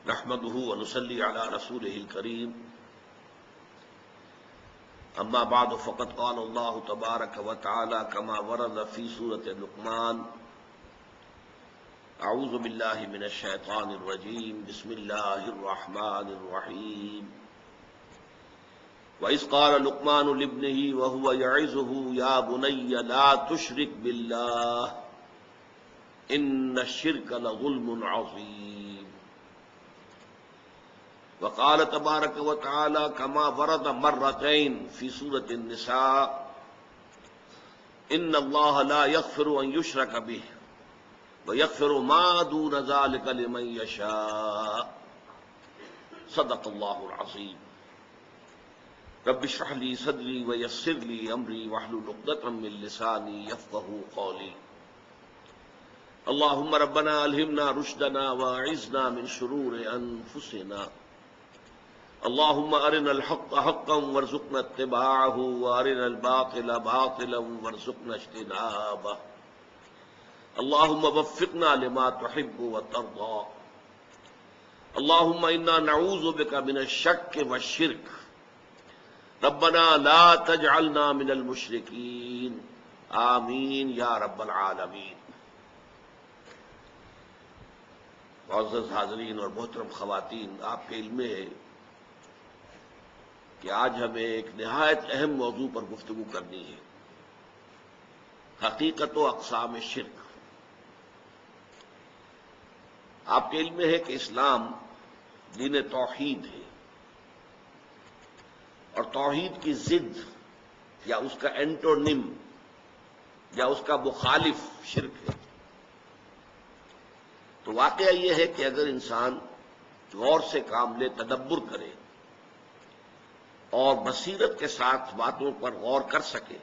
نحمده ونصلي على رسوله الكريم اما بعد فقد قال الله تبارك وتعالى كما ورد في سورة لقمان اعوذ بالله من الشيطان الرجيم بسم الله الرحمن الرحيم وإذ قال لقمان لابنه وهو يعظه يا بني لا تشرك بالله إن الشرك لظلم عظيم وقال تبارك وتعالى كما ورد مرتين في سورة النساء إن الله لا يغفر أن يشرك به ويغفر ما دون ذلك لمن يشاء صدق الله العظيم رب اشرح لي صدري ويسر لي أمري واحلل عقدة من لساني يفقهوا قولي اللهم ربنا ألهمنا رشدنا وأعذنا من شرور أنفسنا اللهم أرنا الحق حقا وارزقنا اتباعه وأرنا الباطل باطلا وارزقنا اجتنابه اللهم وفقنا لما تحب وترضى اللهم إنا نعوذ بك من الشك والشرك ربنا لا تجعلنا من المشركين آمین یا رب العالمین۔ معزز حاضرین اور محترم خواتین، آپ کے علم میں ہے کہ آج ہمیں ایک نہایت اہم موضوع پر گفتگو کرنی ہے، حقیقت و اقسام شرک۔ آپ کے علم میں ہے کہ اسلام دین توحید ہے، اور توحید کی ضد یا اس کا اینٹونیم یا اس کا مخالف شرک ہے۔ تو واقعہ یہ ہے کہ اگر انسان غور سے کام لے، تدبر کرے اور بصیرت کے ساتھ باتوں پر غور کر سکے،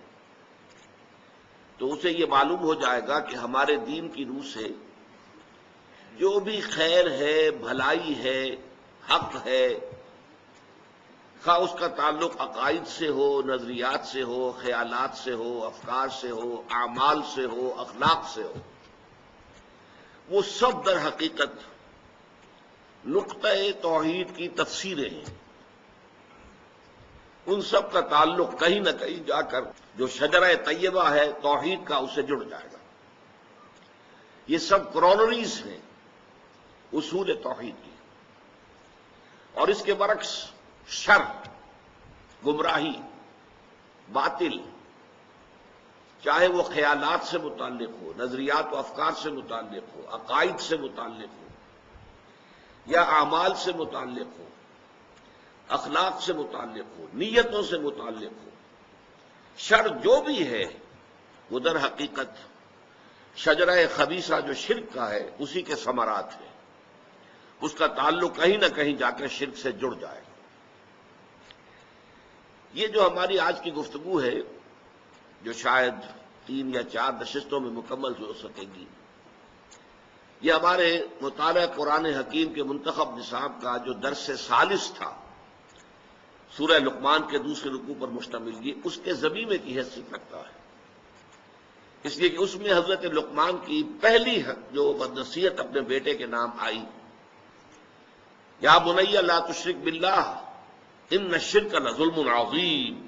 تو اسے یہ معلوم ہو جائے گا کہ ہمارے دین کی روح سے جو بھی خیر ہے، بھلائی ہے، حق ہے، خواہ اس کا تعلق عقائد سے ہو، نظریات سے ہو، خیالات سے ہو، افکار سے ہو، اعمال سے ہو، اخلاق سے ہو، وہ سب در حقیقت نقطۂ توحید کی تفسیریں ہیں۔ ان سب کا تعلق کہیں نہ کہیں جا کر جو شجرہ طیبہ ہے توحید کا، اسے جڑ جائے گا۔ یہ سب کرونریز ہیں اصول توحید کی۔ اور اس کے برعکس شر، گمراہی، باطل، چاہے وہ خیالات سے متعلق ہو، نظریات و افکار سے متعلق ہو، عقائد سے متعلق ہو، یا اعمال سے متعلق ہو، اخلاق سے متعلق ہو، نیتوں سے متعلق ہو، شر جو بھی ہے وہ در حقیقت شجرہ خبیثہ جو شرک کا ہے اسی کے ثمرات ہیں۔ اس کا تعلق کہیں نہ کہیں جا کر شرک سے جڑ جائے۔ یہ جو ہماری آج کی گفتگو ہے، جو شاید 3 یا 4 نشستوں میں مکمل ہو سکے گی، یہ ہمارے مطالعہ قرآن حکیم کے منتخب نصاب کا جو درس ثالث تھا، سورہ لقمان کے دوسرے رکوع پر مشتمل، یہ اس کے ضمیمے کی حیثیت رکھتا ہے، اس لیے کہ اس میں حضرت لقمان کی پہلی جو نصیحت اپنے بیٹے کے نام آئی، یا بنی لا تشرک باللہ ان الشرک لظلم عظیم،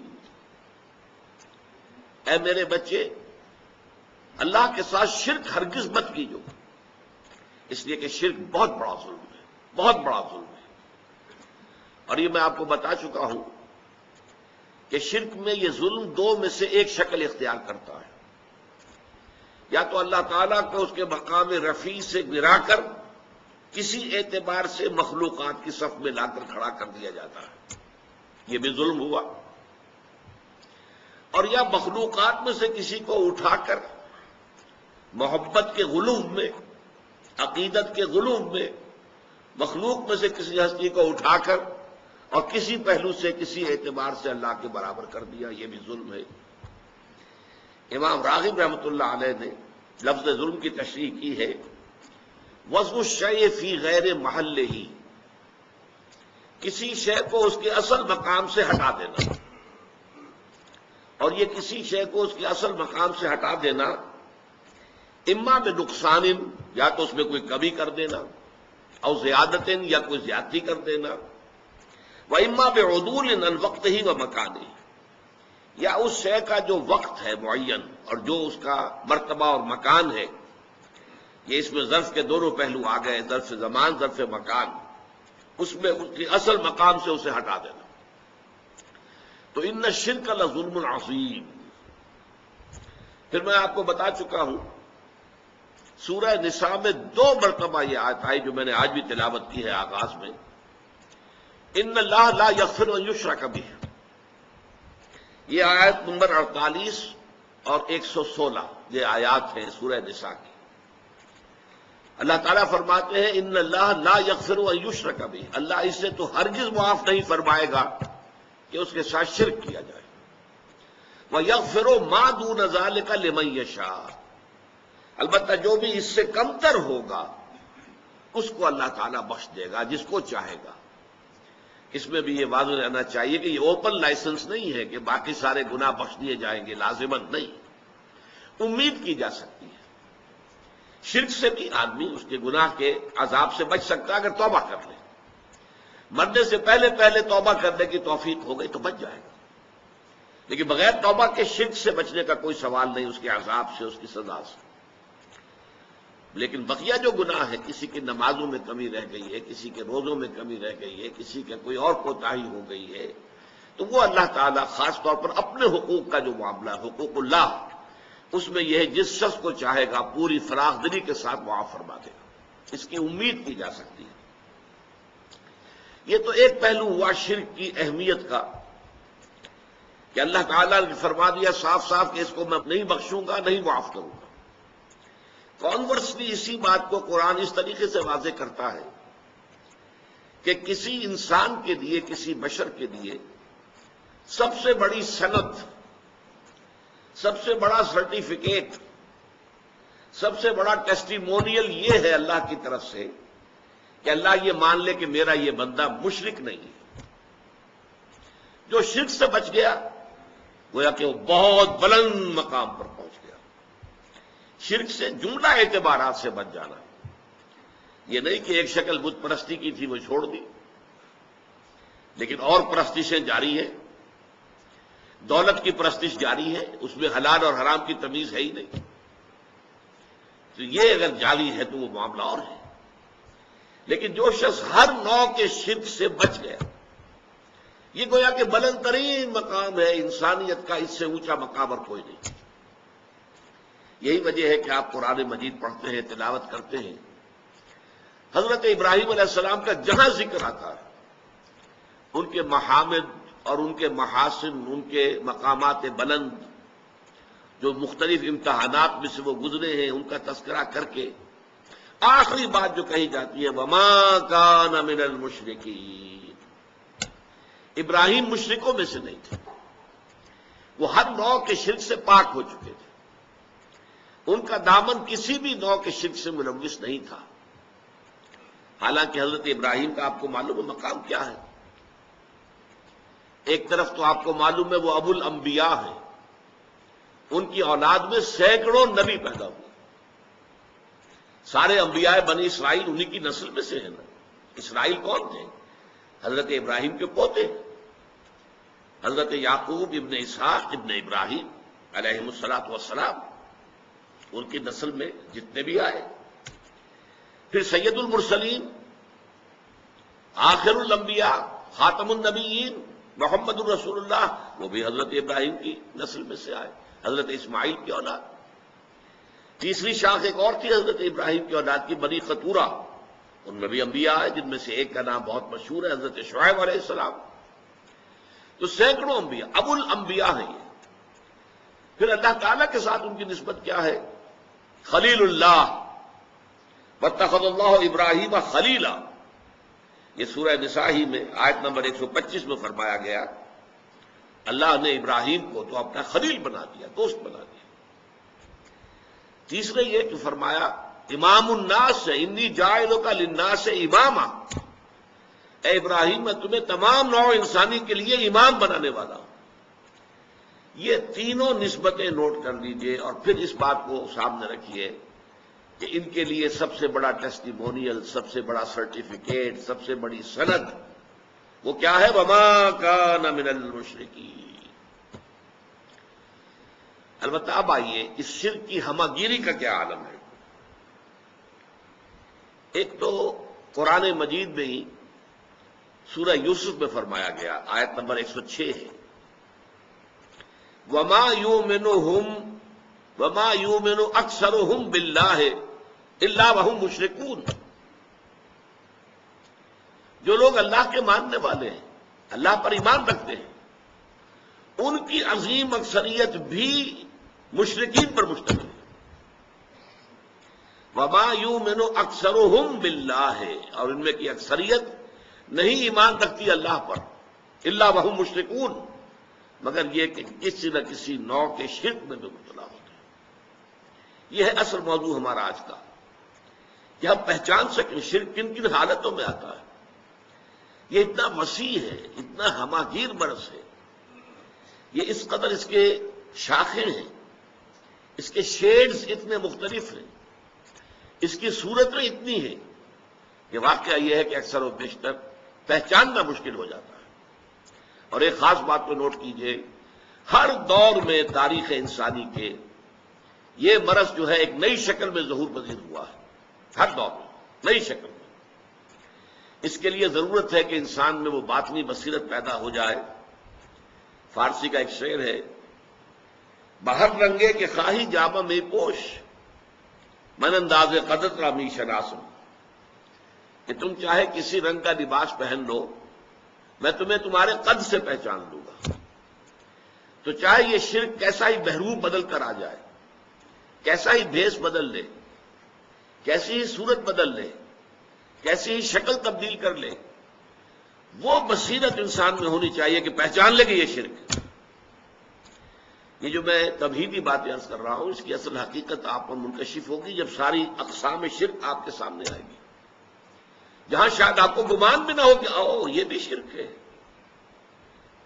اے میرے بچے اللہ کے ساتھ شرک ہرگز مت کیجو، اس لیے کہ شرک بہت بڑا ظلم ہے، بہت بڑا ظلم ہے۔ اور یہ میں آپ کو بتا چکا ہوں کہ شرک میں یہ ظلم 2 میں سے ایک شکل اختیار کرتا ہے، یا تو اللہ تعالیٰ کو اس کے مقام رفیع سے گرا کر کسی اعتبار سے مخلوقات کی صف میں لا کر کھڑا کر دیا جاتا ہے، یہ بھی ظلم ہوا، اور یا مخلوقات میں سے کسی کو اٹھا کر محبت کے غلوب میں، عقیدت کے غلوب میں، مخلوق میں سے کسی ہستی کو اٹھا کر اور کسی پہلو سے، کسی اعتبار سے اللہ کے برابر کر دیا، یہ بھی ظلم ہے۔ امام راغب رحمۃ اللہ علیہ نے لفظ ظلم کی تشریح کی ہے، وضع الشیء فی غیر محلہ، کسی شے کو اس کے اصل مقام سے ہٹا دینا، اور یہ کسی شے کو اس کے اصل مقام سے ہٹا دینا اما میں نقصان، یا تو اس میں کوئی کمی کر دینا، اور زیادتن یا کوئی زیادتی کر دینا، وَإِمَّا بِعُدُولٍ عَنْ وَقْتِهِ وَمَكَانِهِ، یا اس شے کا جو وقت ہے معین اور جو اس کا مرتبہ اور مکان ہے، یہ اس میں ظرف کے دونوں پہلو آ گئے، ظرف زمان، ظرف مکان، اس میں اس کی اصل مقام سے اسے ہٹا دینا۔ تو ان الشرک لظلم عظیم۔ پھر میں آپ کو بتا چکا ہوں سورہ نساء میں 2 مرتبہ یہ آیت آئی جو میں نے آج بھی تلاوت کی ہے آغاز میں، ان اللہ لا یغفر ان یشرک بہ۔ یہ آیت نمبر 48 اور 116 یہ آیات ہیں سورہ نساء کی۔ اللہ تعالیٰ فرماتے ہیں ان اللہ لا یغفر ان یشرک بہ، اللہ اسے تو ہرگز معاف نہیں فرمائے گا کہ اس کے ساتھ شرک کیا جائے۔ وَيَغْفِرُ مَا دُونَ ذَلِكَ لِمَن يَشَاءُ، البتہ جو بھی اس سے کمتر ہوگا اس کو اللہ تعالیٰ بخش دے گا جس کو چاہے گا۔ اس میں بھی یہ واضح رہنا چاہیے کہ یہ اوپن لائسنس نہیں ہے کہ باقی سارے گناہ بخش دیے جائیں گے، لازماً نہیں، امید کی جا سکتی ہے۔ شرک سے بھی آدمی اس کے گناہ کے عذاب سے بچ سکتا ہے اگر توبہ کر لے، مرنے سے پہلے پہلے توبہ کرنے کی توفیق ہو گئی تو بچ جائے گا، لیکن بغیر توبہ کے شرک سے بچنے کا کوئی سوال نہیں، اس کے عذاب سے، اس کی سزا سے۔ لیکن بقیہ جو گناہ ہے، کسی کی نمازوں میں کمی رہ گئی ہے، کسی کے روزوں میں کمی رہ گئی ہے، کسی کے کوئی اور کوتاہی ہو گئی ہے، تو وہ اللہ تعالیٰ خاص طور پر اپنے حقوق کا جو معاملہ ہے، حقوق اللہ، اس میں یہ ہے جس شخص کو چاہے گا پوری فراخ دلی کے ساتھ معاف فرما دے گا، اس کی امید کی جا سکتی ہے۔ یہ تو ایک پہلو ہوا شرک کی اہمیت کا کہ اللہ تعالیٰ نے فرما دیا صاف صاف کہ اس کو میں نہیں بخشوں گا، نہیں معاف کروں گا۔ کانورسلی اسی بات کو قرآن اس طریقے سے واضح کرتا ہے کہ کسی انسان کے لیے، کسی بشر کے لیے سب سے بڑی سند، سب سے بڑا سرٹیفکیٹ، سب سے بڑا ٹیسٹیمونیل یہ ہے اللہ کی طرف سے کہ اللہ یہ مان لے کہ میرا یہ بندہ مشرک نہیں ہے۔ جو شرک سے بچ گیا گویا کہ وہ بہت بلند مقام پر پہنچ گیا۔ شرک سے جملہ اعتبارات سے بچ جانا، یہ نہیں کہ ایک شکل بت پرستی کی تھی وہ چھوڑ دی، لیکن اور پرستشیں جاری ہیں، دولت کی پرستش جاری ہے، اس میں حلال اور حرام کی تمیز ہے ہی نہیں، تو یہ اگر جاری ہے تو وہ معاملہ اور ہے۔ لیکن جو شخص ہر نوع کے شرک سے بچ گیا، یہ گویا کہ بلند ترین مقام ہے انسانیت کا، اس سے اونچا مقام اور کوئی نہیں۔ یہی وجہ ہے کہ آپ قرآن مجید پڑھتے ہیں، تلاوت کرتے ہیں، حضرت ابراہیم علیہ السلام کا جہاں ذکر آتا ہے ان کے محامد اور ان کے محاسن، ان کے مقامات بلند، جو مختلف امتحانات میں سے وہ گزرے ہیں، ان کا تذکرہ کر کے آخری بات جو کہی جاتی ہے وَمَا كَانَ مِنَ الْمُشْرِكِينَ، ابراہیم مشرکوں میں سے نہیں تھے، وہ ہر نوع کے شرک سے پاک ہو چکے تھے، ان کا دامن کسی بھی نوع کے شرک سے ملوث نہیں تھا۔ حالانکہ حضرت ابراہیم کا آپ کو معلوم ہے مقام کیا ہے؟ ایک طرف تو آپ کو معلوم ہے وہ ابو الانبیاء ہیں، ان کی اولاد میں سینکڑوں نبی پیدا ہوئے، سارے انبیاء بنی اسرائیل انہی کی نسل میں سے ہیں نا۔ اسرائیل کون تھے؟ حضرت ابراہیم کے پوتے، حضرت یعقوب ابن اسحاق ابن ابراہیم علیہم الصلاۃ والسلام، ان کی نسل میں جتنے بھی آئے۔ پھر سید المرسلین، آخر الانبیاء، خاتم النبیین محمد الرسول اللہ، وہ بھی حضرت ابراہیم کی نسل میں سے آئے، حضرت اسماعیل کی اولاد۔ تیسری شاخ ایک اور تھی حضرت ابراہیم کی اولاد کی، بنی قطورہ، ان میں بھی انبیاء آئے جن میں سے ایک کا نام بہت مشہور ہے حضرت شعیب علیہ السلام۔ تو سینکڑوں انبیاء، ابو الانبیاء ہیں یہ۔ پھر اللہ تعالیٰ کے ساتھ ان کی نسبت کیا ہے؟ خلیل اللہ، واتخذ اللہ ابراہیم خلیلا، یہ سورہ نساء ہی میں آیت نمبر 125 میں فرمایا گیا، اللہ نے ابراہیم کو تو اپنا خلیل بنا دیا، دوست بنا دیا۔ تیسرے یہ کہ فرمایا امام الناس، انی جاعلک للناس اماما، اے ابراہیم میں تمہیں تمام نوع انسانی کے لیے امام بنانے والا ہوں۔ یہ تینوں نسبتیں نوٹ کر لیجئے اور پھر اس بات کو سامنے رکھیے کہ ان کے لیے سب سے بڑا ٹیسٹیمونیل، سب سے بڑا سرٹیفکیٹ، سب سے بڑی سند وہ کیا ہے؟ وما کان من المشرکین۔ البتہ اب آئیے اس شرک کی ہمہ گیری کا کیا عالم ہے۔ ایک تو قرآن مجید میں ہی سورہ یوسف میں فرمایا گیا، آیت نمبر 106 ہے، وما یؤمن اکثرهم باللہ الا وهم مشرکون۔ جو لوگ اللہ کے ماننے والے ہیں، اللہ پر ایمان رکھتے ہیں، ان کی عظیم اکثریت بھی مشرکین پر مشتمل ہے۔ وما یؤمن اکثرهم باللہ، اور ان میں کی اکثریت نہیں ایمان رکھتی اللہ پر، الا وهم مشرکون، مگر یہ کہ کسی نہ کسی نوع کے شرک میں بھی مبتلا ہوتے ہیں۔ یہ ہے اصل موضوع ہمارا آج کا، کہ ہم پہچان سکیں شرک کن کن حالتوں میں آتا ہے۔ یہ اتنا وسیع ہے، اتنا ہماگیر مرض ہے، یہ اس قدر اس کے شاخیں ہیں، اس کے شیڈز اتنے مختلف ہیں، اس کی صورتیں اتنی ہیں کہ واقعہ یہ ہے کہ اکثر و بیشتر پہچاننا مشکل ہو جاتا ہے۔ اور ایک خاص بات کو نوٹ کیجئے، ہر دور میں تاریخ انسانی کے یہ مرض جو ہے ایک نئی شکل میں ظہور پذیر ہوا ہے، ہر دور میں نئی شکل میں۔ اس کے لیے ضرورت ہے کہ انسان میں وہ باطنی بصیرت پیدا ہو جائے۔ فارسی کا ایک شعر ہے، بہر رنگے کے خواہی جامہ میں پوش، من انداز قدر را می شناسم، کہ تم چاہے کسی رنگ کا لباس پہن لو، میں تمہیں تمہارے قد سے پہچان لوں گا۔ تو چاہے یہ شرک کیسا ہی بہروپ بدل کر آ جائے، کیسا ہی بھیس بدل لے، کیسی ہی صورت بدل لے، کیسی ہی شکل تبدیل کر لے، وہ بصیرت انسان میں ہونی چاہیے کہ پہچان لے کہ یہ شرک ہے۔ یہ جو میں تمہیدی باتیں عرض کر رہا ہوں، اس کی اصل حقیقت آپ پر منکشف ہوگی جب ساری اقسام شرک آپ کے سامنے آئے گی، جہاں شاید آپ کو گمان بھی نہ ہو کہ یہ بھی شرک ہے،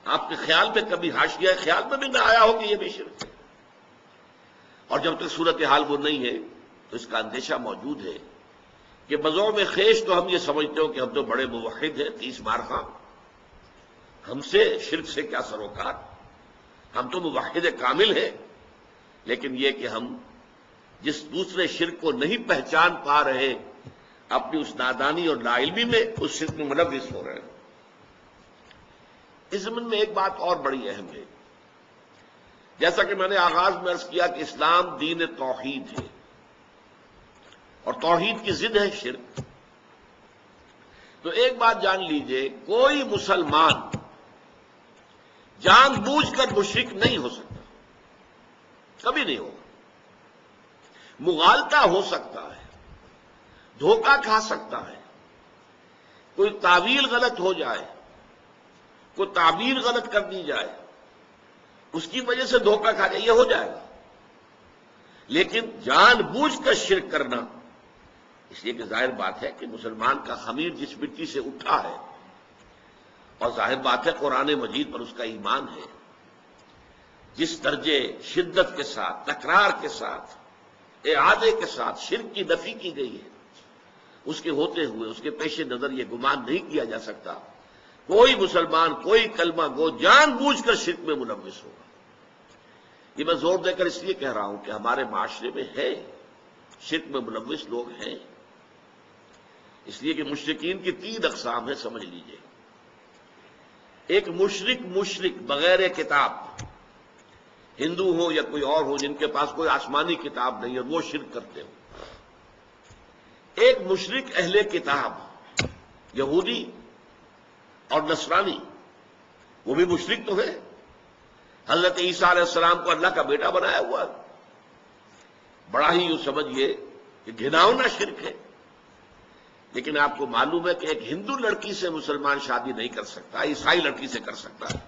آپ کے خیال میں کبھی حاشیہ خیال میں بھی نہ آیا ہو کہ یہ بھی شرک ہے۔ اور جب تک صورتحال وہ نہیں ہے تو اس کا اندیشہ موجود ہے کہ بذوق خیش تو ہم یہ سمجھتے ہو کہ ہم تو بڑے موحد ہیں، 30 بار خواں، ہم سے شرک سے کیا سروکار، ہم تو موحد کامل ہیں، لیکن یہ کہ ہم جس دوسرے شرک کو نہیں پہچان پا رہے، اپنی اس نادانی اور لاعلمی میں اس شرک میں ملوث ہو رہے ہیں۔ اس ضمن میں ایک بات اور بڑی اہم ہے، جیسا کہ میں نے آغاز میں عرض کیا کہ اسلام دین توحید ہے، اور توحید کی ضد ہے شرک۔ تو ایک بات جان لیجئے، کوئی مسلمان جان بوجھ کر مشرک نہیں ہو سکتا، کبھی نہیں ہوگا۔ مغالطہ ہو سکتا ہے، دھوکہ کھا سکتا ہے، کوئی تعویل غلط ہو جائے، کوئی تعبیر غلط کر دی جائے، اس کی وجہ سے دھوکہ کھا جائے، یہ ہو جائے گا۔ لیکن جان بوجھ کر شرک کرنا، اس لیے کہ ظاہر بات ہے کہ مسلمان کا خمیر جس مٹی سے اٹھا ہے، اور ظاہر بات ہے قرآن مجید پر اس کا ایمان ہے، جس درجے شدت کے ساتھ، تکرار کے ساتھ، اعادے کے ساتھ شرک کی نفی کی گئی ہے، اس کے ہوتے ہوئے اس کے پیش نظر یہ گمان نہیں کیا جا سکتا کوئی مسلمان، کوئی کلمہ گو جان بوجھ کر شرک میں ملوث ہوگا۔ یہ میں زور دے کر اس لیے کہہ رہا ہوں کہ ہمارے معاشرے میں ہے، شرک میں ملوث لوگ ہیں، اس لیے کہ مشرکین کی 3 اقسام ہیں، سمجھ لیجئے۔ ایک مشرک بغیر کتاب، ہندو ہو یا کوئی اور ہو جن کے پاس کوئی آسمانی کتاب نہیں ہے، وہ شرک کرتے ہو۔ ایک مشرک اہل کتاب، یہودی اور نصرانی، وہ بھی مشرک تو ہے، حضرت عیسیٰ علیہ السلام کو اللہ کا بیٹا بنایا ہوا ہے، بڑا ہی یوں سمجھیے کہ گھناؤنا شرک ہے۔ لیکن آپ کو معلوم ہے کہ ایک ہندو لڑکی سے مسلمان شادی نہیں کر سکتا، عیسائی لڑکی سے کر سکتا ہے،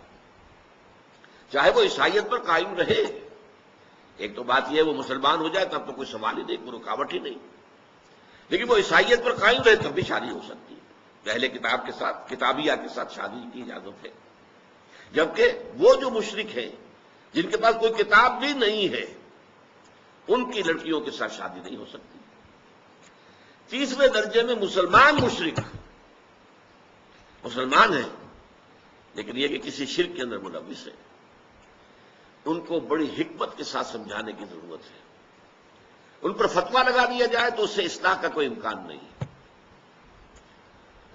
چاہے وہ عیسائیت پر قائم رہے۔ ایک تو بات یہ ہے وہ مسلمان ہو جائے تب تو کوئی سوال ہی نہیں، کوئی رکاوٹ ہی نہیں، لیکن وہ عیسائیت پر قائم رہے تب بھی شادی ہو سکتی ہے، پہلے کتاب کے ساتھ، کتابیہ کے ساتھ شادی کی اجازت ہے۔ جبکہ وہ جو مشرک ہیں جن کے پاس کوئی کتاب بھی نہیں ہے، ان کی لڑکیوں کے ساتھ شادی نہیں ہو سکتی۔ تیسرے درجے میں مسلمان مشرک، مسلمان ہیں لیکن یہ کہ کسی شرک کے اندر ملوث ہے، ان کو بڑی حکمت کے ساتھ سمجھانے کی ضرورت ہے۔ ان پر فتویٰ لگا دیا جائے تو اس سے اصلاح کا کوئی امکان نہیں۔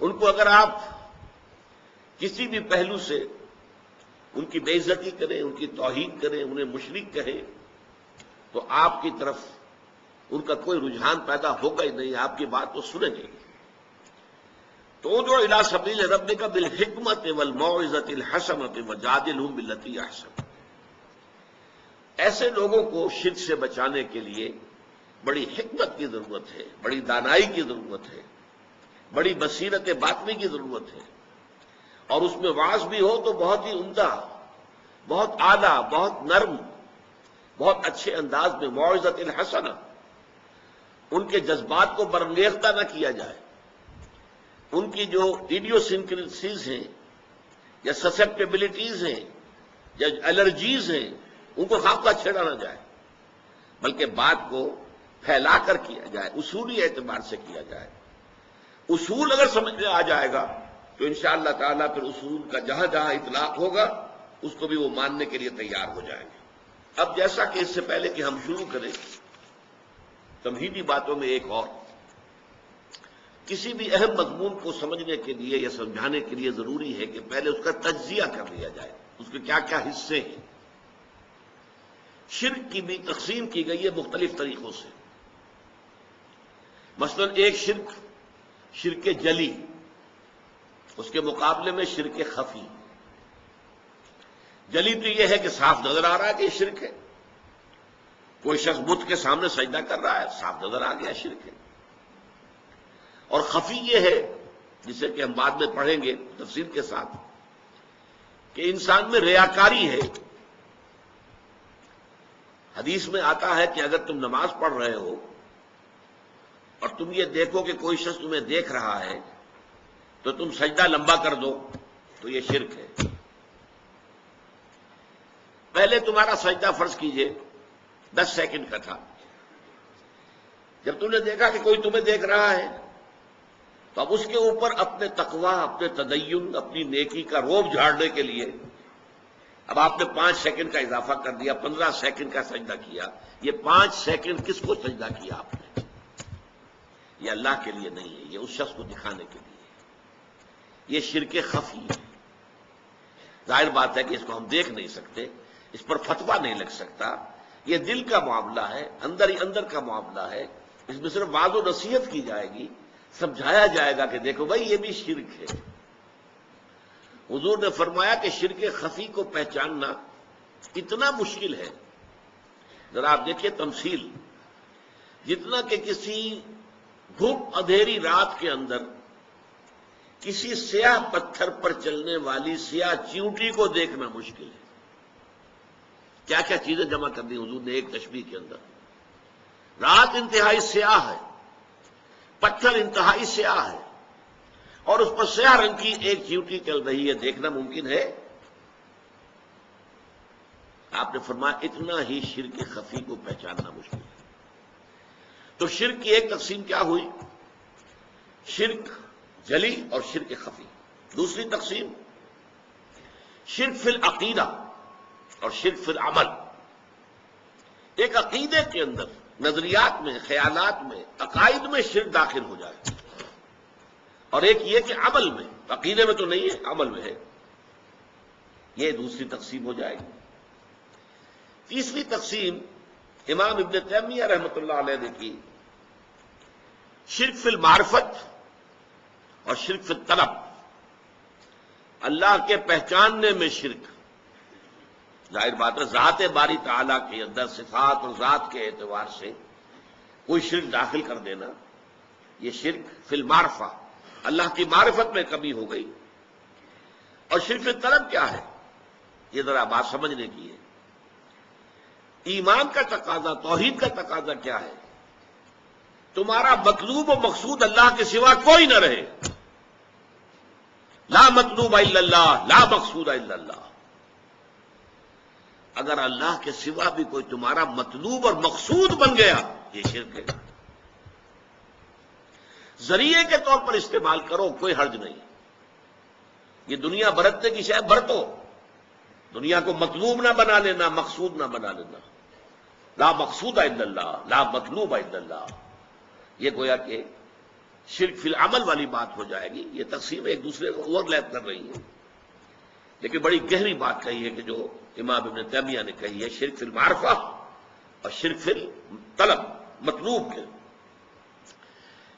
ان کو اگر آپ کسی بھی پہلو سے ان کی بے عزتی کریں، ان کی توہین کریں، انہیں مشرک کہیں تو آپ کی طرف ان کا کوئی رجحان پیدا ہوگا ہی نہیں، آپ کی بات تو سنیں گے۔ تو جو الی سبیل ربک بالحکمت والموعظۃ الحسنۃ وجادلھم باللتی احسن، ایسے لوگوں کو شرک سے بچانے کے لیے بڑی حکمت کی ضرورت ہے، بڑی دانائی کی ضرورت ہے، بڑی بصیرت باطنی کی ضرورت ہے، اور اس میں وعظ بھی ہو تو بہت ہی عمدہ، بہت اعلیٰ، بہت نرم، بہت اچھے انداز میں، موعظۃ الحسنہ، ان کے جذبات کو برانگیختہ نہ کیا جائے، ان کی جو ایڈیوسنکریسیز ہیں یا سسیپٹیبلٹیز ہیں یا الرجیز ہیں ان کو خواہ خواہ چھیڑا نہ جائے، بلکہ بات کو پھیلا کر کیا جائے، اصولی اعتبار سے کیا جائے۔ اصول اگر سمجھ میں آ جائے گا تو انشاءاللہ تعالیٰ پھر اصول کا جہاں جہاں اطلاق ہوگا اس کو بھی وہ ماننے کے لیے تیار ہو جائیں گے۔ اب جیسا کہ اس سے پہلے کہ ہم شروع کریں، تمہیدی باتوں میں ایک اور، کسی بھی اہم مضمون کو سمجھنے کے لیے یا سمجھانے کے لیے ضروری ہے کہ پہلے اس کا تجزیہ کر لیا جائے، اس کے کیا کیا حصے ہیں۔ شرک کی بھی تقسیم کی گئی ہے مختلف طریقوں سے۔ مثلا ایک شرک، شرک جلی، اس کے مقابلے میں شرک خفی۔ جلی تو یہ ہے کہ صاف نظر آ رہا ہے کہ یہ شرک ہے، کوئی شخص بت کے سامنے سجدہ کر رہا ہے، صاف نظر آ گیا شرک ہے۔ اور خفی یہ ہے، جسے کہ ہم بعد میں پڑھیں گے تفصیل کے ساتھ، کہ انسان میں ریاکاری ہے۔ حدیث میں آتا ہے کہ اگر تم نماز پڑھ رہے ہو اور تم یہ دیکھو کہ کوئی شخص تمہیں دیکھ رہا ہے تو تم سجدہ لمبا کر دو تو یہ شرک ہے۔ پہلے تمہارا سجدہ فرض کیجئے 10 سیکنڈ کا تھا، جب تم نے دیکھا کہ کوئی تمہیں دیکھ رہا ہے تو اب اس کے اوپر اپنے تقوی، اپنے تدین، اپنی نیکی کا روب جھاڑنے کے لیے اب آپ نے 5 سیکنڈ کا اضافہ کر دیا، 15 سیکنڈ کا سجدہ کیا۔ یہ 5 سیکنڈ کس کو سجدہ کیا آپ نے؟ یہ اللہ کے لیے نہیں ہے، یہ اس شخص کو دکھانے کے لیے ہے۔ یہ شرک خفی ہے۔ ظاہر بات ہے کہ اس کو ہم دیکھ نہیں سکتے، اس پر فتویٰ نہیں لگ سکتا، یہ دل کا معاملہ ہے، اندر ہی اندر کا معاملہ ہے۔ اس میں صرف وعظ و نصیحت کی جائے گی، سمجھایا جائے گا کہ دیکھو بھائی یہ بھی شرک ہے۔ حضور نے فرمایا کہ شرک خفی کو پہچاننا اتنا مشکل ہے، ذرا آپ دیکھیے تمثیل، جتنا کہ کسی گھپ اندھیری رات کے اندر کسی سیاہ پتھر پر چلنے والی سیاہ چیونٹی کو دیکھنا مشکل ہے۔ کیا کیا چیزیں جمع کر دی حضور نے ایک تشبیہ کے اندر۔ رات انتہائی سیاہ ہے، پتھر انتہائی سیاہ ہے، اور اس پر سیاہ رنگ کی ایک چیونٹی چل رہی ہے، دیکھنا ممکن ہے؟ آپ نے فرمایا اتنا ہی شرک خفی کو پہچاننا مشکل ہے۔ تو شرک کی ایک تقسیم کیا ہوئی؟ شرک جلی اور شرک خفی۔ دوسری تقسیم شرک فی العقیدہ اور شرک فی العمل۔ ایک عقیدے کے اندر، نظریات میں، خیالات میں، عقائد میں شرک داخل ہو جائے، اور ایک یہ کہ عمل میں، عقیدے میں تو نہیں ہے، عمل میں ہے، یہ دوسری تقسیم ہو جائے گی۔ تیسری تقسیم امام ابن تیمیہ رحمۃ اللہ علیہ نے کی، شرک فی المعرفت اور شرک فی الطلب۔ اللہ کے پہچاننے میں شرک، ظاہر بات ہے ذات باری تعالیٰ کے اندر صفات اور ذات کے اعتبار سے کوئی شرک داخل کر دینا، یہ شرک فی المعرفہ، اللہ کی معرفت میں کمی ہو گئی۔ اور شرک فی الطلب کیا ہے؟ یہ ذرا بات سمجھنے کی ہے۔ ایمان کا تقاضا، توحید کا تقاضا کیا ہے؟ تمہارا مطلوب و مقصود اللہ کے سوا کوئی نہ رہے۔ لا مطلوب الا اللہ، لا مقصود الا اللہ۔ اگر اللہ کے سوا بھی کوئی تمہارا مطلوب اور مقصود بن گیا، یہ شرک ہے۔ ذریعے کے طور پر استعمال کرو، کوئی حرج نہیں. یہ دنیا برتنے کی شے برتو، دنیا کو مطلوب نہ بنا لینا، مقصود نہ بنا لینا. لا مقصود الا اللہ، لا مطلوب الا اللہ. یہ گویا کہ شرک فی العمل والی بات ہو جائے گی. یہ تقسیم ایک دوسرے کو اوور لیپ کر رہی ہے، لیکن بڑی گہری بات کہی ہے کہ جو امام ابن تیمیہ نے کہی ہے، شرک فی المعرفہ اور شرک فی الطلب، مطلوب کے.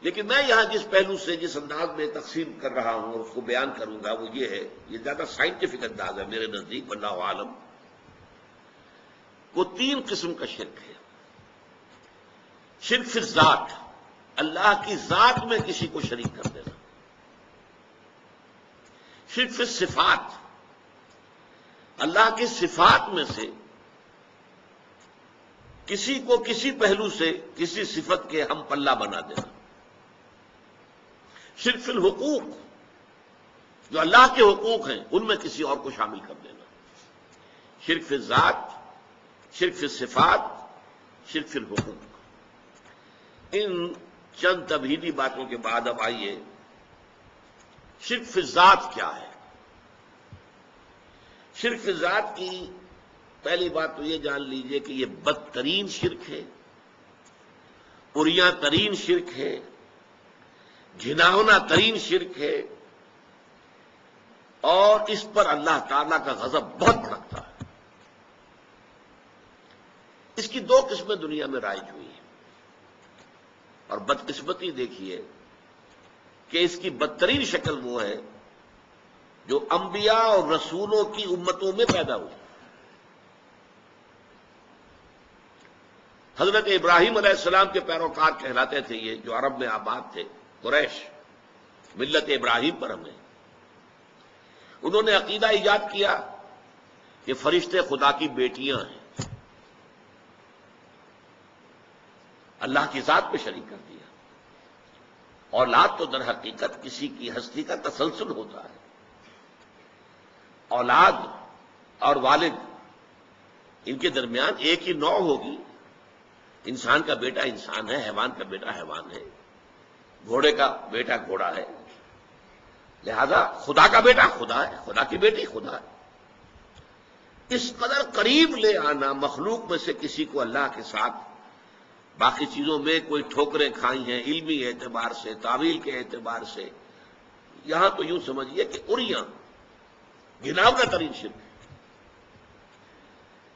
لیکن میں یہاں جس پہلو سے، جس انداز میں تقسیم کر رہا ہوں اور اس کو بیان کروں گا، وہ یہ ہے، یہ زیادہ سائنٹیفک انداز ہے میرے نزدیک، واللہ عالم. وہ 3 قسم کا شرک ہے. شرک فی الذات، اللہ کی ذات میں کسی کو شریک کر دینا. شرک فی الصفات، اللہ کی صفات میں سے کسی کو کسی پہلو سے کسی صفت کے ہم پلہ بنا دینا. شرک فی الحقوق، جو اللہ کے حقوق ہیں ان میں کسی اور کو شامل کر دینا. شرک فی الذات، شرک فی الصفات، شرک فی الحقوق. ان چند تمہیدی باتوں کے بعد اب آئیے شرک فی الذات کیا ہے. شرک فی الذات کی پہلی بات تو یہ جان لیجئے کہ یہ بدترین شرک ہے، عریاں ترین شرک ہے، گھناؤنا ترین شرک ہے، اور اس پر اللہ تعالی کا غضب بہت بھڑکتا ہے. اس کی 2 قسمیں دنیا میں رائج ہوئی ہیں، اور بدقسمتی دیکھیے کہ اس کی بدترین شکل وہ ہے جو انبیاء اور رسولوں کی امتوں میں پیدا ہوئی. حضرت ابراہیم علیہ السلام کے پیروکار کہلاتے تھے یہ، جو عرب میں آباد تھے، قریش، ملت ابراہیم پر ہمیں. انہوں نے عقیدہ ایجاد کیا کہ فرشتے خدا کی بیٹیاں ہیں، اللہ کی ذات پہ شریک کر دیا. اولاد تو در حقیقت کسی کی ہستی کا تسلسل ہوتا ہے. اولاد اور والد، ان کے درمیان ایک ہی نوع ہوگی. انسان کا بیٹا انسان ہے، حیوان کا بیٹا حیوان ہے، گھوڑے کا بیٹا گھوڑا ہے. لہذا خدا کا بیٹا خدا ہے، خدا کی بیٹی خدا ہے. اس قدر قریب لے آنا مخلوق میں سے کسی کو اللہ کے ساتھ، باقی چیزوں میں کوئی ٹھوکریں کھائی ہیں علمی اعتبار سے، تعویل کے اعتبار سے، یہاں تو یوں سمجھیے کہ عریاں گھناؤنا ترین شرک.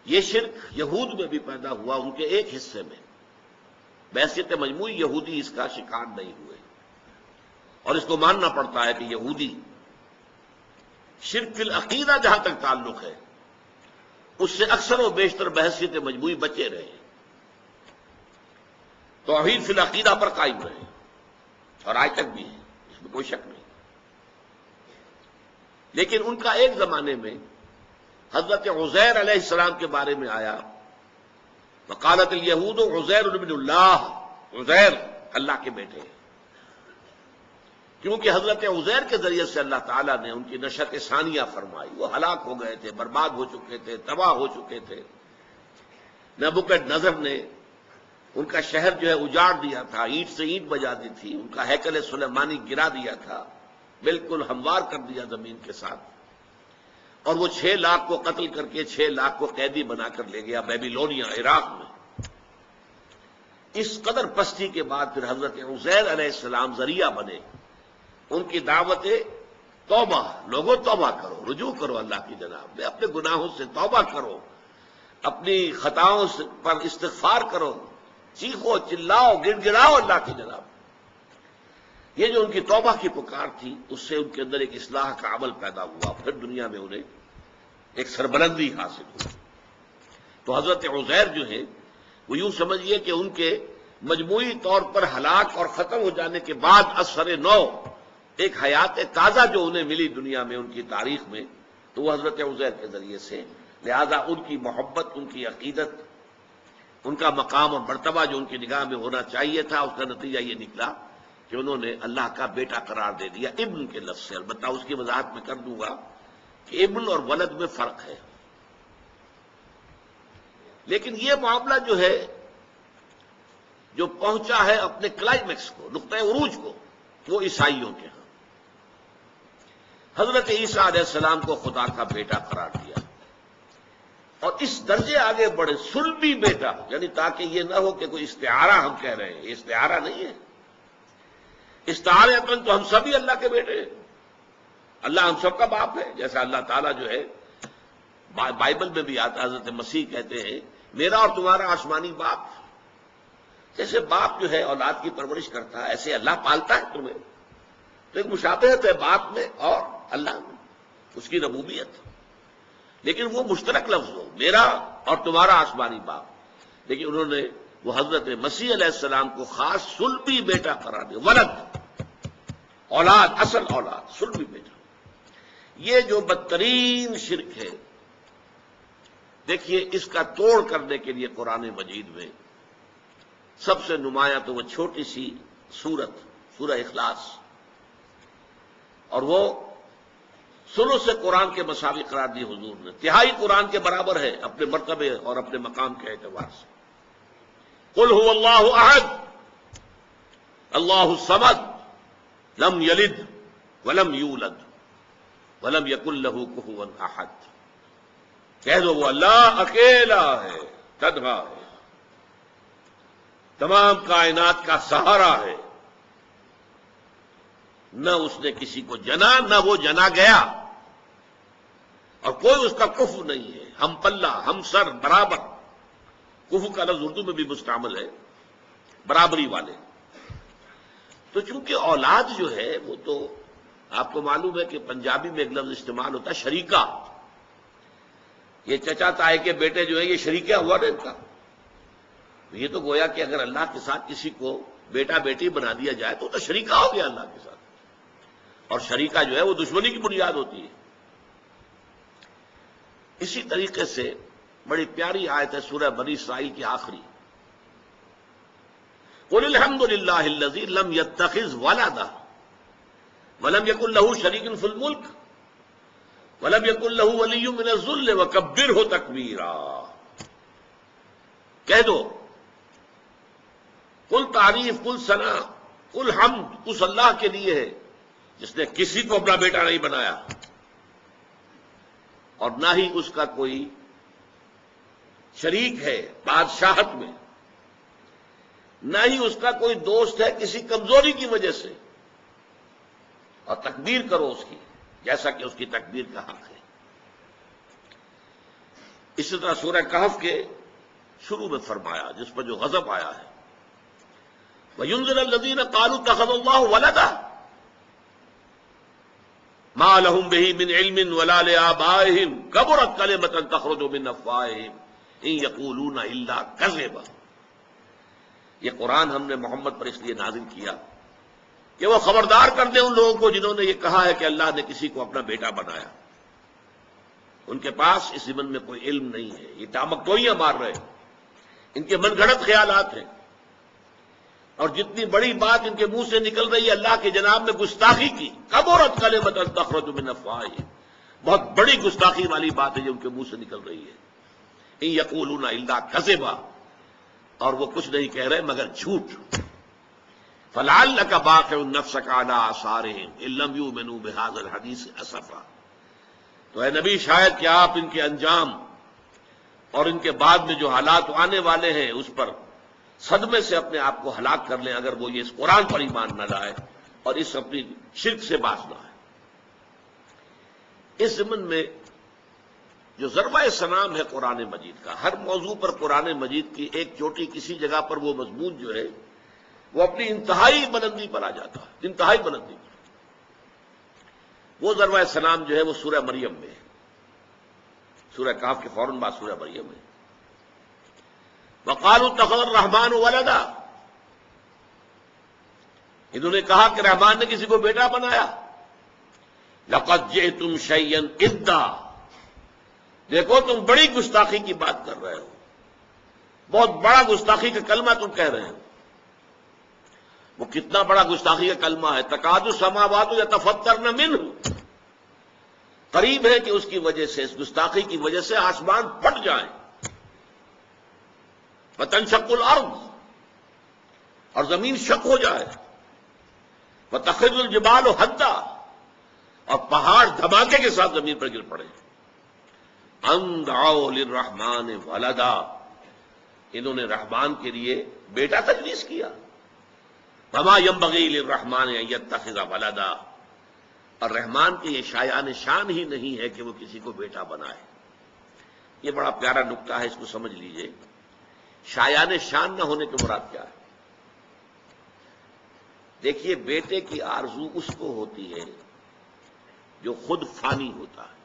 یہ شرک یہود میں بھی پیدا ہوا، ان کے ایک حصے میں. بحیثیت مجموعی یہودی اس کا شکار نہیں ہوئے، اور اس کو ماننا پڑتا ہے کہ یہودی شرک فی العقیدہ جہاں تک تعلق ہے اس سے اکثر و بیشتر بحیثیت مجموعی بچے رہے، توحید فی العقیدہ پر قائم رہے، اور آج تک بھی ہے، اس میں کوئی شک نہیں. لیکن ان کا ایک زمانے میں حضرت عزیر علیہ السلام کے بارے میں آیا، وقالت الیہود عزیر ابن اللہ، عزیر اللہ کے بیٹے ہیں. کیونکہ حضرت عزیر کے ذریعے سے اللہ تعالیٰ نے ان کی نشأت ثانیہ فرمائی. وہ ہلاک ہو گئے تھے، برباد ہو چکے تھے، تباہ ہو چکے تھے. نبوکدنضر نے ان کا شہر جو ہے اجاڑ دیا تھا، اینٹ سے اینٹ بجا دی تھی، ان کا ہیکل سلیمانی گرا دیا تھا، بالکل ہموار کر دیا زمین کے ساتھ. اور وہ 6 لاکھ کو قتل کر کے 6 لاکھ کو قیدی بنا کر لے گیا بیبیلونیا، عراق میں. اس قدر پستی کے بعد پھر حضرت عزیر علیہ السلام ذریعہ بنے. ان کی دعوت توبہ، لوگوں توبہ کرو، رجوع کرو اللہ کی جناب میں، اپنے گناہوں سے توبہ کرو، اپنی خطاؤں پر استغفار کرو، چیخو چلاؤ گڑ گڑاؤ اللہ کی جناب. یہ جو ان کی توبہ کی پکار تھی، اس سے ان کے اندر ایک اصلاح کا عمل پیدا ہوا. پھر دنیا میں انہیں ایک سربلندی حاصل ہوئی. تو حضرت عزیر جو ہیں وہ یوں سمجھیے کہ ان کے مجموعی طور پر ہلاک اور ختم ہو جانے کے بعد اثر نو ایک حیات تازہ جو انہیں ملی دنیا میں، ان کی تاریخ میں، تو وہ حضرت عزیر کے ذریعے سے. لہذا ان کی محبت، ان کی عقیدت، ان کا مقام اور مرتبہ جو ان کی نگاہ میں ہونا چاہیے تھا، اس کا نتیجہ یہ نکلا کہ انہوں نے اللہ کا بیٹا قرار دے دیا ابن کے لفظ سے. البتہ اس کی وضاحت میں کر دوں گا کہ ابن اور ولد میں فرق ہے. لیکن یہ معاملہ جو ہے، جو پہنچا ہے اپنے کلائمیکس کو، نقطۂ عروج کو، وہ عیسائیوں کے ہاں حضرت عیسیٰ علیہ السلام کو خدا کا بیٹا قرار دیا، اور اس درجے آگے بڑھے صلبی بیٹا، یعنی تاکہ یہ نہ ہو کہ کوئی استعارہ ہم کہہ رہے ہیں، یہ استعارہ نہیں ہے۔ استعارے تو ہم سبھی اللہ کے بیٹے ہیں، اللہ ہم سب کا باپ ہے، جیسا اللہ تعالیٰ جو ہے بائبل میں بھی آتا ہے، حضرت مسیح کہتے ہیں میرا اور تمہارا آسمانی باپ، جیسے باپ جو ہے اولاد کی پرورش کرتا ہے ایسے اللہ پالتا ہے تمہیں، تو ایک مشابہت ہے باپ میں اور اللہ میں، اس کی ربوبیت، لیکن وہ مشترک لفظ ہو میرا اور تمہارا آسمانی باپ، لیکن انہوں نے وہ حضرت مسیح علیہ السلام کو خاص صلبی بیٹا قرار دیا، ولد، اولاد، اصل اولاد، صلبی بیٹا۔ یہ جو بدترین شرک ہے، دیکھیے اس کا توڑ کرنے کے لیے قرآن مجید میں سب سے نمایاں تو وہ چھوٹی سی سورت، سورہ اخلاص، اور وہ ثلث سے قرآن کے مساوی قرار دی حضور نے، تہائی قرآن کے برابر ہے اپنے مرتبے اور اپنے مقام کے اعتبار سے۔ قل هو اللہ احد اللہ الصمد لم یلد ولم یولد ولم یکن لہ کفوا احد، کہہ دو وہ اللہ اکیلا ہے، تنہا ہے، تمام کائنات کا سہارا ہے، نہ اس نے کسی کو جنا نہ وہ جنا گیا، اور کوئی اس کا کفو نہیں ہے، ہم پلہ، ہم سر، برابر۔ کفو کا لفظ اردو میں بھی مستعمل ہے، برابری والے۔ تو چونکہ اولاد جو ہے وہ تو آپ کو معلوم ہے کہ پنجابی میں ایک لفظ استعمال ہوتا ہے شریکہ، یہ چچا تائے کے بیٹے جو ہیں یہ شریکہ ہوا نا ان کا، یہ تو گویا کہ اگر اللہ کے ساتھ کسی کو بیٹا بیٹی بنا دیا جائے تو شریکہ ہو گیا اللہ کے ساتھ، اور شریکہ جو ہے وہ دشمنی کی بنیاد ہوتی ہے۔ اسی طریقے سے بڑی پیاری آیت ہے سورہ بنی اسرائیل کی آخری، قل الحمد للہ الذی لم یتخذ ولدا ولم یکن لہ شریک فی الملک ولم یکن لہ ولی من الذل وکبرہ تکبیرا۔ کہہ دو کل تعریف، کل ثنا، کل حمد اس اللہ کے لیے ہے جس نے کسی کو اپنا بیٹا نہیں بنایا، اور نہ ہی اس کا کوئی شریک ہے بادشاہت میں، نہ ہی اس کا کوئی دوست ہے کسی کمزوری کی وجہ سے، اور تکبیر کرو اس کی جیسا کہ اس کی تکبیر کا حق ہے۔ اسی طرح سورہ کہف کے شروع میں فرمایا جس پر جو غضب آیا ہے، وَيُنذِرَ الَّذِينَ قَالُوا اتَّخَذَ اللَّهُ وَلَدًا مَا لَهُم بِهِ مِنْ عِلْمٍ وَلَا لِآبَائِهِمْ كَبُرَتْ كَلِمَةً تَخْرُجُ مِنْ أَفْوَاهِهِمْ إِنْ يَقُولُونَ إِلَّا كَذِبًا۔ یہ قرآن ہم نے محمد پر اس لیے نازل کیا کہ وہ خبردار کر دیں ان لوگوں کو جنہوں نے یہ کہا ہے کہ اللہ نے کسی کو اپنا بیٹا بنایا، ان کے پاس اس ضمن میں کوئی علم نہیں ہے، یہ ٹامکٹوئیاں مار رہے ہیں، ان کے من گھڑت خیالات ہیں، اور جتنی بڑی بات ان کے منہ سے نکل رہی ہے اللہ کے جناب میں گستاخی کی، کبرت کلمۃ تخرج من افواہہم، بہت بڑی گستاخی والی بات ہے جو ان کے منہ سے نکل رہی ہے۔ ان یقولون الا کذبا، اور وہ کچھ نہیں کہہ رہے مگر جھوٹ۔ فلعلک باخع نفسک علی آثارہم ان لم یؤمنوا بہذا الحدیث اسفا۔ تو اے نبی شاید کہ آپ ان کے انجام اور ان کے بعد میں جو حالات آنے والے ہیں اس پر صدمے سے اپنے آپ کو ہلاک کر لیں اگر وہ یہ اس قرآن پر ایمان نہ لائے اور اس اپنی شرک سے باز نہ آئے۔ اس ضمن میں جو ضربہ سلام ہے قرآن مجید کا، ہر موضوع پر قرآن مجید کی ایک چوٹی کسی جگہ پر وہ مضمون جو ہے وہ اپنی انتہائی بلندی پر آ جاتا ہے، انتہائی بلندی پر۔ وہ ضربہ سلام جو ہے وہ سورہ مریم میں ہے، سورہ کہف کے فوراً بعد سورہ مریم میں۔ وقالوا اتخذ الرحمن ولدا، انہوں نے کہا کہ رحمان نے کسی کو بیٹا بنایا۔ لقد جئتم شیئا ادا، دیکھو تم بڑی گستاخی کی بات کر رہے ہو، بہت بڑا گستاخی کا کلمہ تم کہہ رہے ہو۔ وہ کتنا بڑا گستاخی کا کلمہ ہے، تکاد السماوات یتفطرن منہ، قریب ہے کہ اس کی وجہ سے، اس گستاخی کی وجہ سے آسمان پھٹ جائیں، وتنشق الارض، اور زمین شق ہو جائے۔ وَتَخِرُّ الْجِبَالُ حَدًّا، اور پہاڑ دھماکے کے ساتھ زمین پر گر پڑے. أَن دَعَوْا لِلرَّحْمَٰنِ وَلَدًا، انہوں نے رحمان کے لیے بیٹا تجویز کیا. وَمَا يَنبَغِي لِلرَّحْمَٰنِ أَن يَتَّخِذَ وَلَدًا، اور رحمان کے یہ شایان شان ہی نہیں ہے کہ وہ کسی کو بیٹا بنائے. یہ بڑا پیارا نکتہ ہے، اس کو سمجھ لیجئے. شایان شان نہ ہونے کی مراد کیا ہے؟ دیکھیے، بیٹے کی آرزو اس کو ہوتی ہے جو خود فانی ہوتا ہے.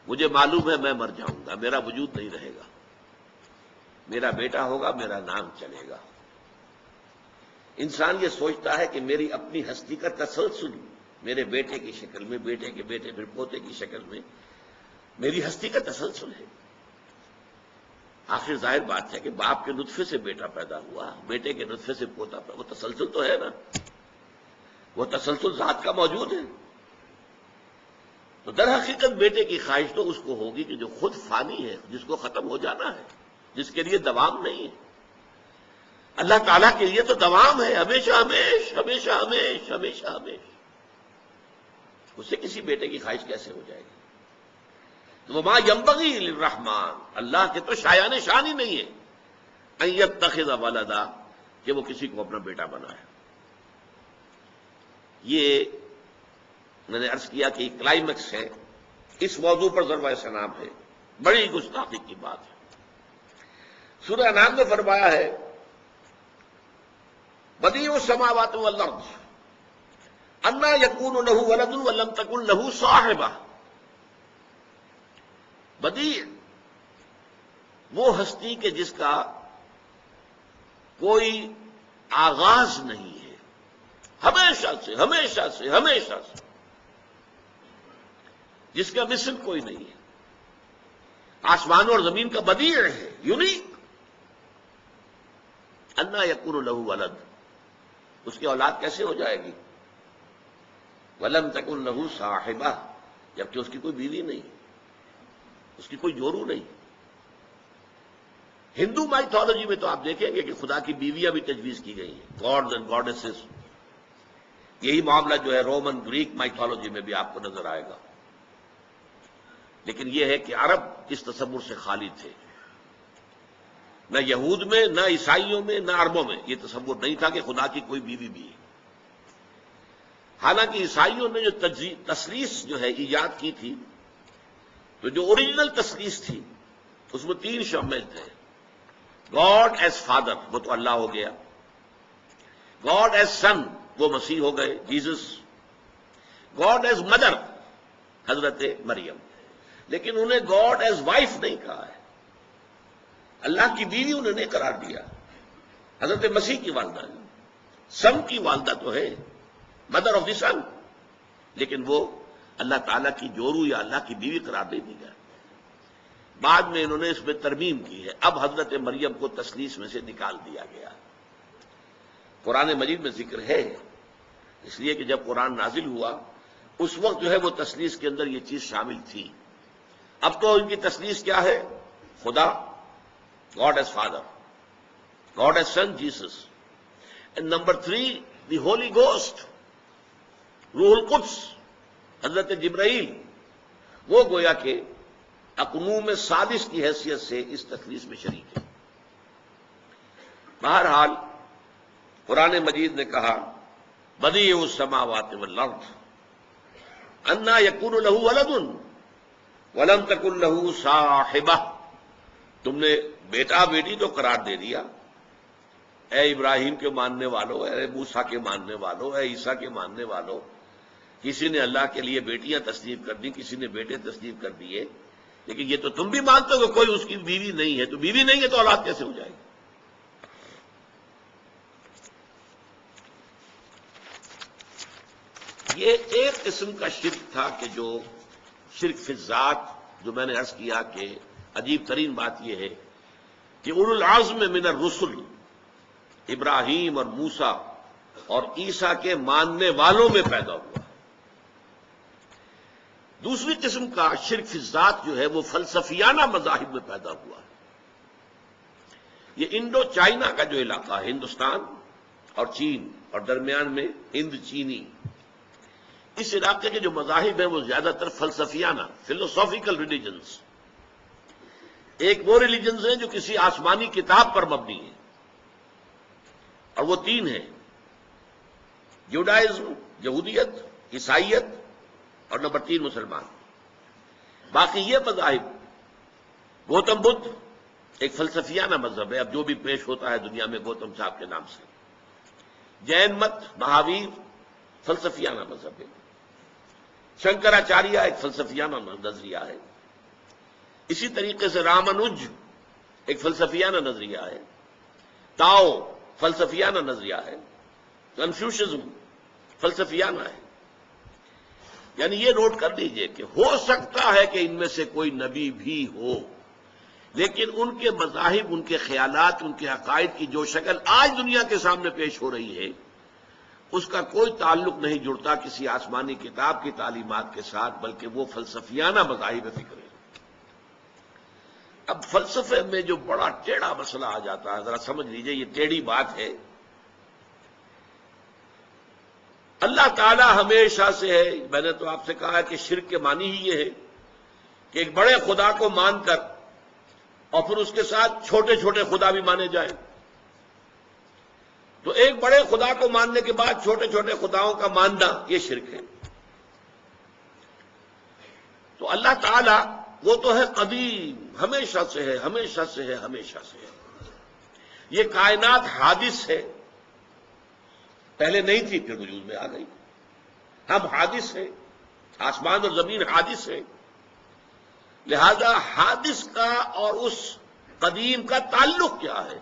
مجھے معلوم ہے میں مر جاؤں گا، میرا وجود نہیں رہے گا، میرا بیٹا ہوگا، میرا نام چلے گا. انسان یہ سوچتا ہے کہ میری اپنی ہستی کا تسلسل میرے بیٹے کی شکل میں، بیٹے کے بیٹے پھر پوتے کی شکل میں میری ہستی کا تسلسل ہے. آخر ظاہر بات ہے کہ باپ کے نطفے سے بیٹا پیدا ہوا، بیٹے کے نطفے سے پوتا پیدا، وہ تسلسل تو ہے نا، وہ تسلسل ذات کا موجود ہے. تو در حقیقت بیٹے کی خواہش تو اس کو ہوگی کہ جو خود فانی ہے، جس کو ختم ہو جانا ہے، جس کے لیے دوام نہیں ہے. اللہ تعالیٰ کے لیے تو دوام ہے، ہمیشہ ہمیش، ہمیشہ ہمیش، ہمیشہ ہمیش. اس سے کسی بیٹے کی خواہش کیسے ہو جائے گی؟ وَمَا يَنبَغِي لِلرَّحْمَٰنِ، اللہ کے تو شایان شان ہی نہیں ہے أَن يَتَّخِذَ وَلَدًا، کہ وہ کسی کو اپنا بیٹا بنائے. یہ میں نے عرض کیا کہ کلائمیکس ہے، اس موضوع پر ضرب سنام ہے، بڑی گستاخی کی بات ہے. سورہ انعام میں فرمایا ہے بدیع السماوات والارض انا یکون لہ ولد ولم تکن لہ صاحبہ. بدیع وہ ہستی کہ جس کا کوئی آغاز نہیں ہے، ہمیشہ سے ہمیشہ سے ہمیشہ سے، جس کا مثل کوئی نہیں ہے. آسمانوں اور زمین کا بدیع ہے، یونیک. انا یکون لہ ولد، اس کی اولاد کیسے ہو جائے گی؟ ولم تکن لہ صاحبہ، جبکہ اس کی کوئی بیوی نہیں، اس کی کوئی جورو نہیں. ہندو مائتھولوجی میں تو آپ دیکھیں گے کہ خدا کی بیویاں بھی تجویز کی گئی ہیں، گاڈز اینڈ گاڈیسز. یہی معاملہ جو ہے رومن گریک مائتھولوجی میں بھی آپ کو نظر آئے گا. لیکن یہ ہے کہ عرب اس تصور سے خالی تھے. نہ یہود میں، نہ عیسائیوں میں، نہ عربوں میں یہ تصور نہیں تھا کہ خدا کی کوئی بیوی بھی ہے. حالانکہ عیسائیوں نے جو تثلیث جو ہے ایجاد کی تھی، تو جو اوریجنل تثلیث تھی اس میں 3 شامل تھے. گاڈ ایز فادر، وہ تو اللہ ہو گیا. گاڈ ایز سن، وہ مسیح ہو گئے، جیزس. گاڈ ایز مدر، حضرت مریم. لیکن انہیں گاڈ ایز وائف نہیں کہا ہے، اللہ کی بیوی انہوں نے قرار دیا. حضرت مسیح کی والدہ، سن کی والدہ تو ہے، مدر آف دی سن، لیکن وہ اللہ تعالیٰ کی جورو یا اللہ کی بیوی قرار نہیں دی گیا. بعد میں انہوں نے اس میں ترمیم کی ہے، اب حضرت مریم کو تثلیث میں سے نکال دیا گیا. قرآن مجید میں ذکر ہے، اس لیے کہ جب قرآن نازل ہوا اس وقت جو ہے وہ تثلیث کے اندر یہ چیز شامل تھی. اب تو ان کی تثلیث کیا ہے؟ خدا، God is father, God is son Jesus, and number 3 the Holy Ghost, روح القدس، حضرت جبرائیل. وہ گویا کہ اقنوم سادس کی حیثیت سے اس تثلیث میں شریک ہے. بہرحال قرآن مجید نے کہا بدیع السماوات والارض انا یکون لہ ولد ولم تکن لہ صاحبہ. تم نے بیٹا بیٹی تو قرار دے دیا، اے ابراہیم کے ماننے والوں، اے موسیٰ کے ماننے والوں، اے عیسیٰ کے ماننے والوں. کسی نے اللہ کے لیے بیٹیاں تصنیف کر دی، کسی نے بیٹے تصنیف کر دیے، لیکن یہ تو تم بھی مانتے ہو کہ کوئی اس کی بیوی نہیں ہے. تو بیوی نہیں ہے تو اولاد کیسے ہو جائے گی؟ یہ ایک قسم کا شرک تھا کہ جو شرک فی الذات، جو میں نے عرض کیا کہ عجیب ترین بات یہ ہے کہ اولو العزم من الرسل ابراہیم اور موسیٰ اور عیسیٰ کے ماننے والوں میں پیدا ہوا. دوسری قسم کا شرک فی الذات جو ہے وہ فلسفیانہ مذاہب میں پیدا ہوا. یہ انڈو چائنا کا جو علاقہ ہے، ہندوستان اور چین، اور درمیان میں ہند چینی. اس علاقے کے جو مذاہب ہیں وہ زیادہ تر فلسفیانہ فلوسافیکل ریلیجنس. ایک وہ ریلیجنس ہیں جو کسی آسمانی کتاب پر مبنی ہیں، اور وہ 3 ہیں: جوڈائزم، یہودیت، عیسائیت، اور نمبر 3 مسلمان. باقی یہ مذاہب، گوتم بدھ ایک فلسفیانہ مذہب ہے، اب جو بھی پیش ہوتا ہے دنیا میں گوتم صاحب کے نام سے. جین مت، مہاویر فلسفیانہ مذہب ہے. شنکراچاریہ ایک فلسفیانہ نظریہ ہے. اسی طریقے سے رامانج ایک فلسفیانہ نظریہ ہے. تاؤ فلسفیانہ نظریہ ہے. کنفیوشزم فلسفیانہ ہے. یعنی یہ نوٹ کر لیجئے کہ ہو سکتا ہے کہ ان میں سے کوئی نبی بھی ہو، لیکن ان کے مذاہب، ان کے خیالات، ان کے عقائد کی جو شکل آج دنیا کے سامنے پیش ہو رہی ہے، اس کا کوئی تعلق نہیں جڑتا کسی آسمانی کتاب کی تعلیمات کے ساتھ، بلکہ وہ فلسفیانہ مذاہب فکر ہے. اب فلسفے میں جو بڑا ٹیڑھا مسئلہ آ جاتا ہے، ذرا سمجھ لیجئے، یہ ٹیڑھی بات ہے. اللہ تعالی ہمیشہ سے ہے، میں نے تو آپ سے کہا ہے کہ شرک کے معنی ہی یہ ہے کہ ایک بڑے خدا کو مان کر اور پھر اس کے ساتھ چھوٹے چھوٹے خدا بھی مانے جائیں. تو ایک بڑے خدا کو ماننے کے بعد چھوٹے چھوٹے خداؤں کا ماننا یہ شرک ہے. تو اللہ تعالی وہ تو ہے قدیم، ہمیشہ سے ہے، ہمیشہ سے ہے، ہمیشہ سے ہے. یہ کائنات حادث ہے، پہلے نہیں تھی پھر وجود میں آ گئی. ہم حادث ہیں، آسمان اور زمین حادث ہے. لہذا حادث کا اور اس قدیم کا تعلق کیا ہے؟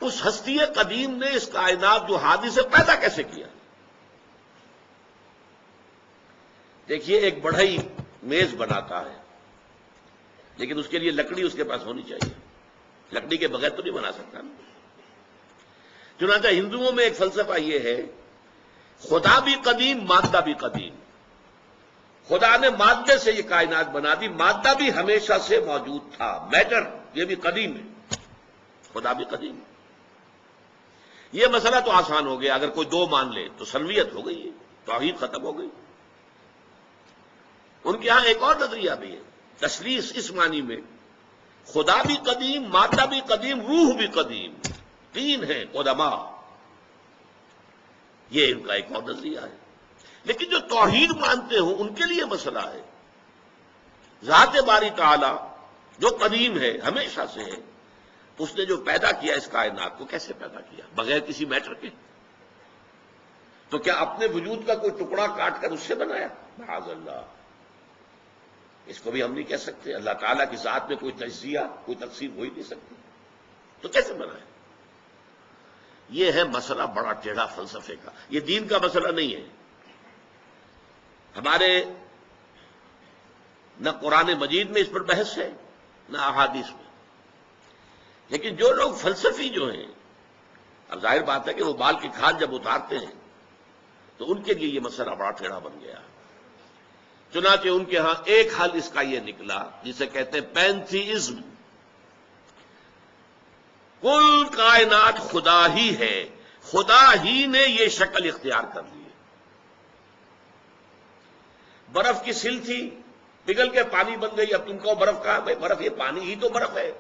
اس ہستی قدیم نے اس کائنات جو حادث ہے پیدا کیسے کیا؟ دیکھیے، ایک بڑھئی میز بناتا ہے، لیکن اس کے لیے لکڑی اس کے پاس ہونی چاہیے. لکڑی کے بغیر تو نہیں بنا سکتا نا. چنانچہ ہندوؤں میں ایک فلسفہ یہ ہے، خدا بھی قدیم، مادہ بھی قدیم. خدا نے مادے سے یہ کائنات بنا دی، مادہ بھی ہمیشہ سے موجود تھا، میٹر یہ بھی قدیم ہے، خدا بھی قدیم ہے. یہ مسئلہ تو آسان ہو گیا، اگر کوئی 2 مان لے تو سلویت ہو گئی ہے، توحید ختم ہو گئی. ان کے ہاں ایک اور نظریہ بھی ہے، تثلیث، اس معنی میں خدا بھی قدیم، مادہ بھی قدیم، روح بھی قدیم، 3 ہیں قدما. یہ ان کا ایک اور نظریہ ہے. لیکن جو توحید مانتے ہوں ان کے لیے مسئلہ ہے، ذات باری تعالی جو قدیم ہے، ہمیشہ سے ہے، اس نے جو پیدا کیا اس کائنات کو، کیسے پیدا کیا؟ بغیر کسی میٹر کے. تو کیا اپنے وجود کا کوئی ٹکڑا کاٹ کر اس سے بنایا؟ معاذ اللہ، اس کو بھی ہم نہیں کہہ سکتے. اللہ تعالیٰ کی ذات میں کوئی تجزیہ، کوئی تقسیم ہو ہی نہیں سکتی، تو کیسے بنایا؟ یہ ہے مسئلہ بڑا ٹیڑھا فلسفے کا. یہ دین کا مسئلہ نہیں ہے. ہمارے نہ قرآن مجید میں اس پر بحث ہے، نہ احادیث میں. لیکن جو لوگ فلسفی جو ہیں، اب ظاہر بات ہے کہ وہ بال کی کھال جب اتارتے ہیں تو ان کے لیے یہ مسئلہ بڑا ٹیڑھا بن گیا. چنانچہ ان کے ہاں ایک حل اس کا یہ نکلا جسے کہتے ہیں پینتھیزم. کل کائنات خدا ہی ہے، خدا ہی نے یہ شکل اختیار کر لی ہے. برف کی سل تھی، پگھل کے پانی بن گئی. اب تم کو برف کہاں؟ بھائی برف یہ پانی ہی تو برف ہے.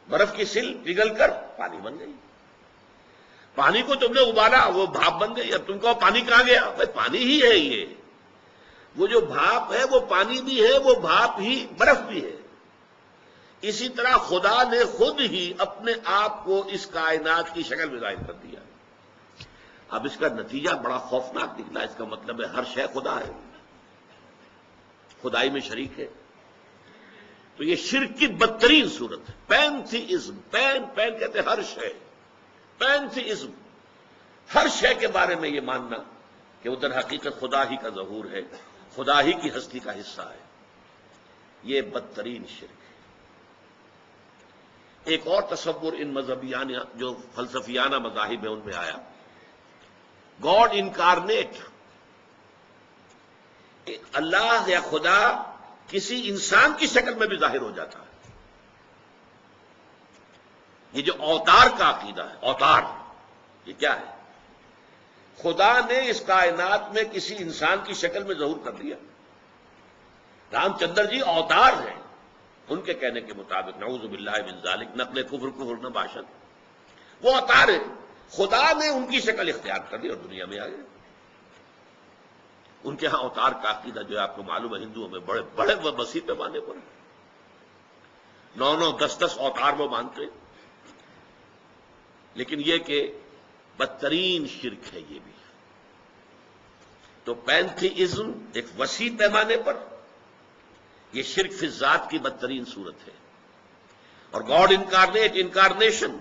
برف کی سل پگھل کر پانی بن گئی. پانی کو تم نے ابالا، وہ بھاپ بن گئی. اب تم کو پانی کہاں گیا؟ بھائی پانی ہی ہے. یہ وہ جو بھاپ ہے وہ پانی بھی ہے، وہ بھاپ ہی برف بھی ہے. اسی طرح خدا نے خود ہی اپنے آپ کو اس کائنات کی شکل میں ظاہر کر دیا. اب اس کا نتیجہ بڑا خوفناک نکلا. اس کا مطلب ہے ہر شے خدا ہے، خدائی میں شریک ہے. تو یہ شرک کی بدترین صورت ہے. پینتھیزم، پین کہتے ہیں ہر شے. پینتھیزم، ہر شے کے بارے میں یہ ماننا کہ وہ در حقیقت خدا ہی کا ظہور ہے، خدا ہی کی ہستی کا حصہ ہے. یہ بدترین شرک ہے. ایک اور تصور ان مذہبیانہ جو فلسفیانہ مذاہب ہیں ان میں آیا، گاڈ انکارنیٹ. اللہ یا خدا کسی انسان کی شکل میں بھی ظاہر ہو جاتا ہے. یہ جو اوتار کا عقیدہ ہے، اوتار یہ کیا ہے؟ خدا نے اس کائنات میں کسی انسان کی شکل میں ظہور کر دیا. رام چندر جی اوتار ہیں ان کے کہنے کے مطابق، نعوذ باللہ من ذالک، نقل کفر نہ باشد، وہ اوتار ہے. خدا نے ان کی شکل اختیار کر لی اور دنیا میں آ گئے. ان کے ہاں اوتار کا عقیدہ جو ہے آپ کو معلوم ہے ہندوؤں میں بڑے بڑے وسیع پیمانے پر 9 10 اوتار وہ مانتے ہیں. لیکن یہ کہ بدترین شرک ہے یہ بھی. تو پینتھیزم ایک وسیع پیمانے پر یہ شرک فی الذات کی بدترین صورت ہے. اور گاڈ انکارنیشن،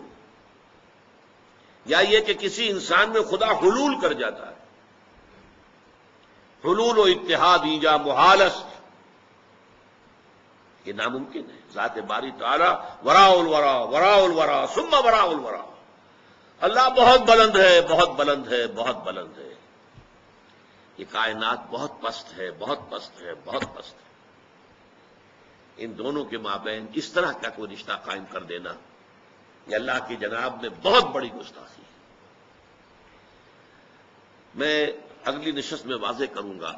یا یہ کہ کسی انسان میں خدا حلول کر جاتا ہے، حلول و اتحاد ایجا محالست، یہ ناممکن ہے. ذات باری تعالی وراء الورا وراء الورا ثم وراء الورا. اللہ بہت بلند ہے، بہت بلند ہے، بہت بلند ہے. یہ کائنات بہت پست ہے، بہت پست ہے، بہت پست ہے. ان دونوں کے مابین اس طرح کا کوئی رشتہ قائم کر دینا یہ اللہ کی جناب میں بہت بڑی گستاخی ہے. میں اگلی نشست میں واضح کروں گا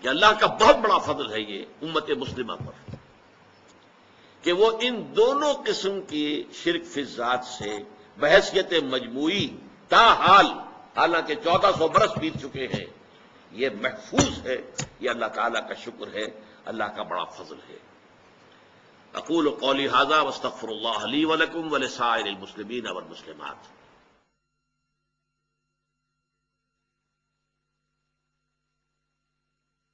کہ اللہ کا بہت بڑا فضل ہے یہ امت مسلمہ پر کہ وہ ان دونوں قسم کی شرک فی الذات سے بحیثیت مجموعی تاحال، حالانکہ 1400 برس بیت چکے ہیں، یہ محفوظ ہے. یہ اللہ تعالیٰ کا شکر ہے، اللہ کا بڑا فضل ہے. اقول قولی ھذا واستغفر اللہ لی ولکم ولسائر المسلمین والمسلمات.